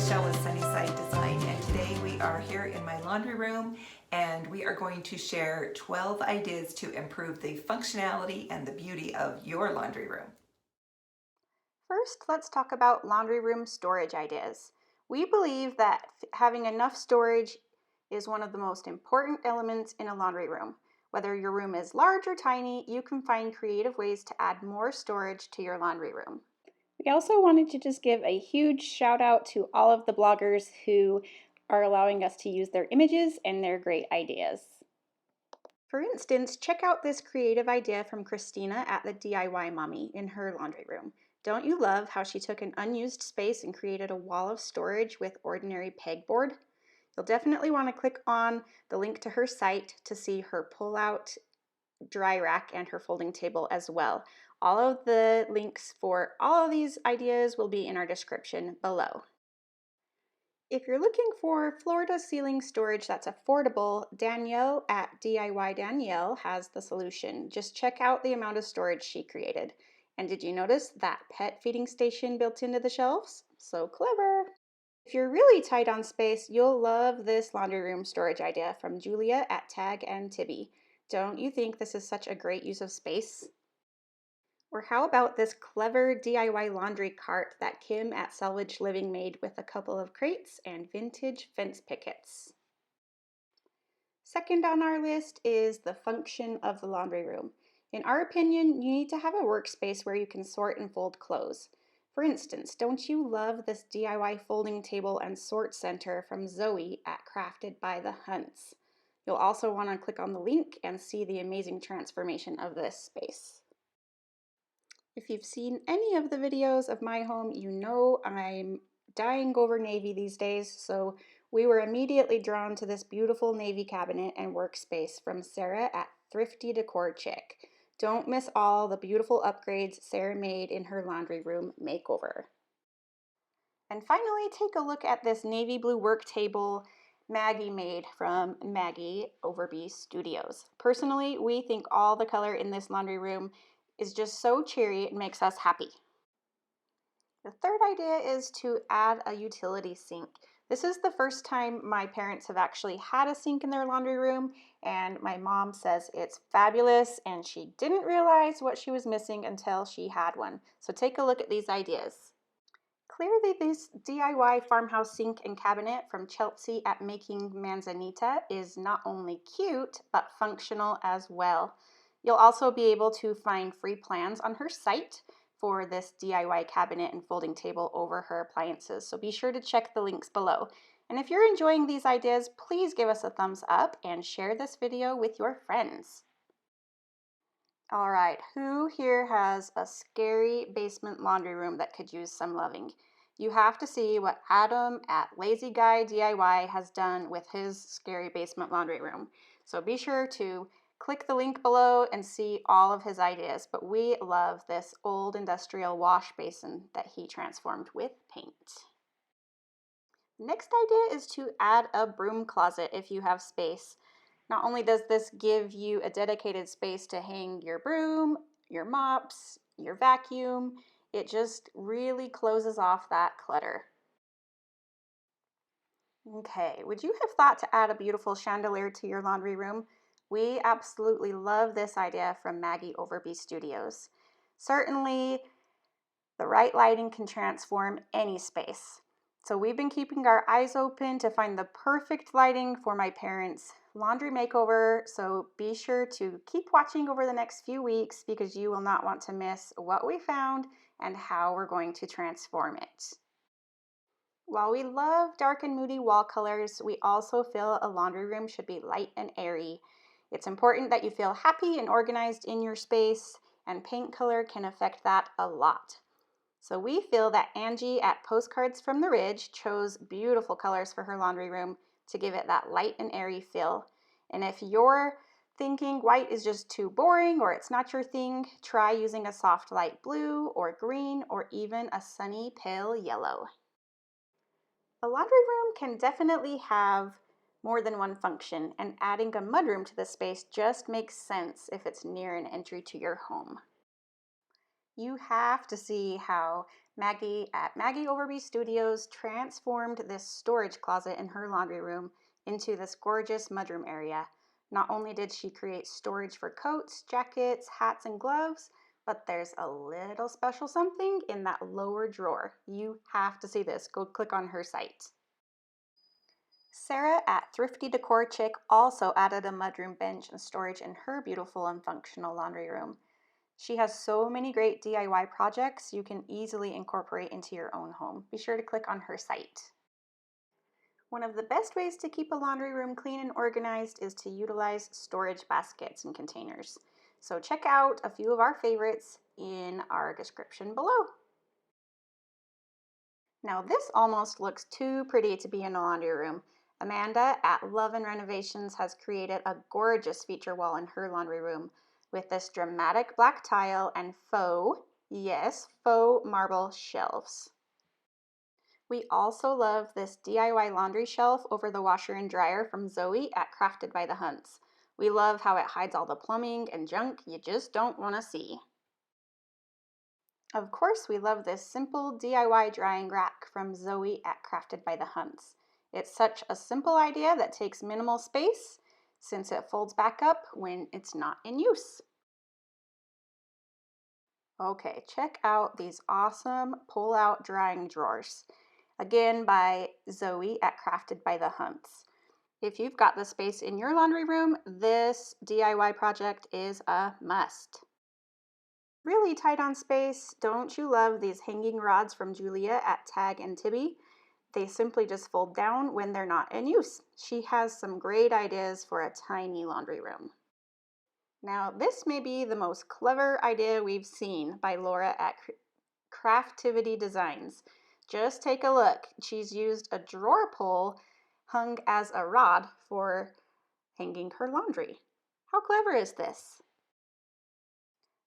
Michelle with Sunnyside Design, and today we are here in my laundry room and we are going to share 12 ideas to improve the functionality and the beauty of your laundry room. First, let's talk about laundry room storage ideas. We believe that having enough storage is one of the most important elements in a laundry room. Whether your room is large or tiny, you can find creative ways to add more storage to your laundry room. We also wanted to just give a huge shout out to all of the bloggers who are allowing us to use their images and their great ideas. For instance, check out this creative idea from Christina at the DIY Mommy in her laundry room. Don't you love how she took an unused space and created a wall of storage with ordinary pegboard? You'll definitely want to click on the link to her site to see her pull-out dry rack and her folding table as well. All of the links for all of these ideas will be in our description below. If you're looking for floor-to-ceiling storage that's affordable, Danielle at DIY Danielle has the solution. Just check out the amount of storage she created. And did you notice that pet feeding station built into the shelves? So clever! If you're really tight on space, you'll love this laundry room storage idea from Julia at Tag and Tibby. Don't you think this is such a great use of space? Or how about this clever DIY laundry cart that Kim at Salvage Living made with a couple of crates and vintage fence pickets? Second on our list is the function of the laundry room. In our opinion, you need to have a workspace where you can sort and fold clothes. For instance, don't you love this DIY folding table and sort center from Zoe at Crafted by the Hunts? You'll also want to click on the link and see the amazing transformation of this space. If you've seen any of the videos of my home, you know I'm dying over navy these days, so we were immediately drawn to this beautiful navy cabinet and workspace from Sarah at Thrifty Decor Chick. Don't miss all the beautiful upgrades Sarah made in her laundry room makeover. And finally, take a look at this navy blue work table Maggie made from Maggie Overby Studios. Personally, we think all the color in this laundry room is just so cheery, it makes us happy. The third idea is to add a utility sink. This is the first time my parents have actually had a sink in their laundry room, and my mom says it's fabulous and she didn't realize what she was missing until she had one. So take a look at these ideas. Clearly, this DIY farmhouse sink and cabinet from Chelsea at Making Manzanita is not only cute, but functional as well. You'll also be able to find free plans on her site for this DIY cabinet and folding table over her appliances, so be sure to check the links below. And if you're enjoying these ideas, please give us a thumbs up and share this video with your friends. All right, who here has a scary basement laundry room that could use some loving? You have to see what Adam at Lazy Guy DIY has done with his scary basement laundry room. So be sure to click the link below and see all of his ideas. But we love this old industrial wash basin that he transformed with paint. Next idea is to add a broom closet if you have space. Not only does this give you a dedicated space to hang your broom, your mops, your vacuum, it just really closes off that clutter. Okay, would you have thought to add a beautiful chandelier to your laundry room? We absolutely love this idea from Maggie Overby Studios. Certainly, the right lighting can transform any space. So we've been keeping our eyes open to find the perfect lighting for my parents' laundry makeover, so be sure to keep watching over the next few weeks because you will not want to miss what we found and how we're going to transform it. While we love dark and moody wall colors, we also feel a laundry room should be light and airy. It's important that you feel happy and organized in your space, and paint color can affect that a lot. So we feel that Angie at Postcards from the Ridge chose beautiful colors for her laundry room to give it that light and airy feel. And if you're thinking white is just too boring or it's not your thing, try using a soft light blue or green or even a sunny pale yellow. A laundry room can definitely have more than one function, and adding a mudroom to the space just makes sense if it's near an entry to your home. You have to see how Maggie at Maggie Overby Studios transformed this storage closet in her laundry room into this gorgeous mudroom area. Not only did she create storage for coats, jackets, hats, and gloves, but there's a little special something in that lower drawer. You have to see this. Go click on her site. Sarah at Thrifty Decor Chick also added a mudroom bench and storage in her beautiful and functional laundry room. She has so many great DIY projects you can easily incorporate into your own home. Be sure to click on her site. One of the best ways to keep a laundry room clean and organized is to utilize storage baskets and containers. So check out a few of our favorites in our description below. Now this almost looks too pretty to be in a laundry room. Amanda at Love and Renovations has created a gorgeous feature wall in her laundry room with this dramatic black tile and faux, yes, faux marble shelves. We also love this DIY laundry shelf over the washer and dryer from Zoe at Crafted by the Hunts. We love how it hides all the plumbing and junk you just don't want to see. Of course, we love this simple DIY drying rack from Zoe at Crafted by the Hunts. It's such a simple idea that takes minimal space since it folds back up when it's not in use. Okay, check out these awesome pull-out drying drawers. Again by Zoe at Crafted by the Hunts. If you've got the space in your laundry room, this DIY project is a must. Really tight on space, don't you love these hanging rods from Julia at Tag and Tibby? They simply just fold down when they're not in use. She has some great ideas for a tiny laundry room. Now, this may be the most clever idea we've seen by Laura at Craftivity Designs. Just take a look. She's used a drawer pull hung as a rod for hanging her laundry. How clever is this?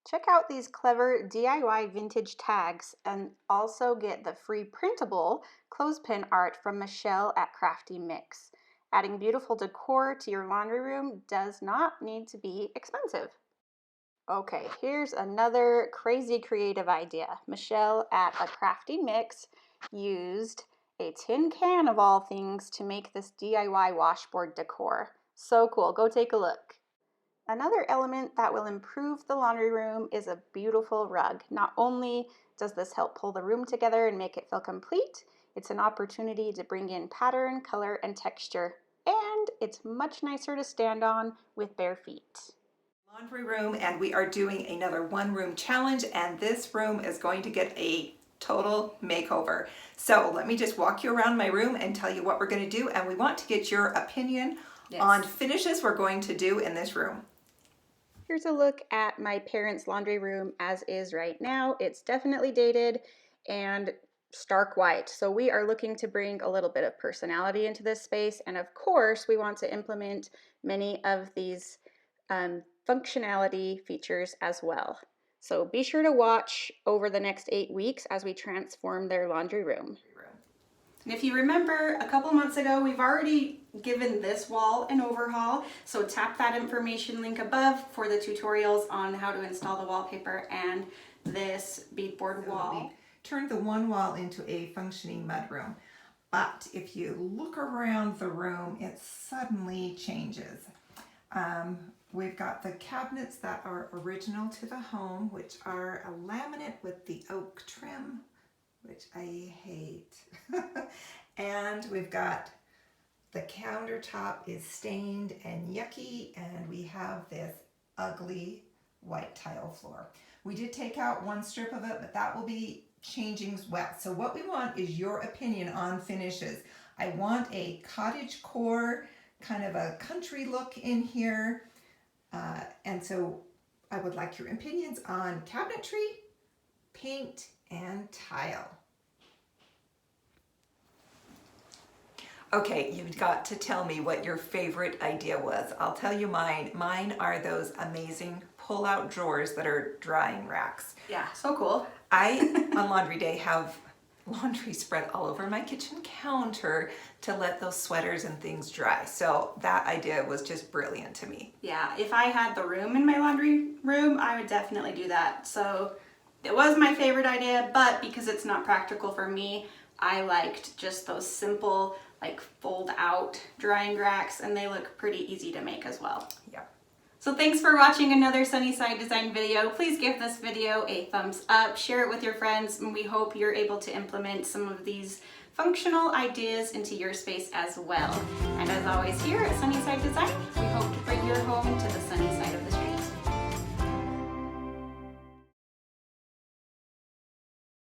Check out these clever DIY vintage tags and also get the free printable clothespin art from Michelle at Crafty Mix. Adding beautiful decor to your laundry room does not need to be expensive. Okay, here's another crazy creative idea. Michelle at A Crafty Mix used a tin can of all things to make this DIY washboard decor. So cool, go take a look. Another element that will improve the laundry room is a beautiful rug. Not only does this help pull the room together and make it feel complete, it's an opportunity to bring in pattern, color, and texture, and it's much nicer to stand on with bare feet. Laundry room, and we are doing another one room challenge, and this room is going to get a total makeover. So let me just walk you around my room and tell you what we're going to do, and we want to get your opinion on finishes we're going to do in this room. Here's a look at my parents' laundry room as is right now. It's definitely dated and stark white. So we are looking to bring a little bit of personality into this space. And of course, we want to implement many of these functionality features as well. So be sure to watch over the next 8 weeks as we transform their laundry room. And if you remember, a couple months ago, we've already given this wall an overhaul. So tap that information link above for the tutorials on how to install the wallpaper and this beadboard wall. Turned the one wall into a functioning mudroom. But if you look around the room, it suddenly changes. We've got the cabinets that are original to the home, which are a laminate with the oak trim, which I hate. And we've got the countertop is stained and yucky, and we have this ugly white tile floor. We did take out one strip of it, but that will be changing as well. So what we want is your opinion on finishes. I want a cottage core, kind of a country look in here. And so I would like your opinions on cabinetry, paint, and tile. Okay, you've got to tell me what your favorite idea was. I'll tell you mine. Mine are those amazing pull-out drawers that are drying racks. Yeah, so cool. I, on laundry day, have laundry spread all over my kitchen counter to let those sweaters and things dry. So that idea was just brilliant to me. Yeah, if I had the room in my laundry room, I would definitely do that. So It was my favorite idea, but because it's not practical for me, I liked just those simple, like fold out drying racks, and they look pretty easy to make as well. Yep. So thanks for watching another Sunnyside Design video. Please give this video a thumbs up, share it with your friends, and we hope you're able to implement some of these functional ideas into your space as well. And as always here at Sunnyside Design, we hope to bring your home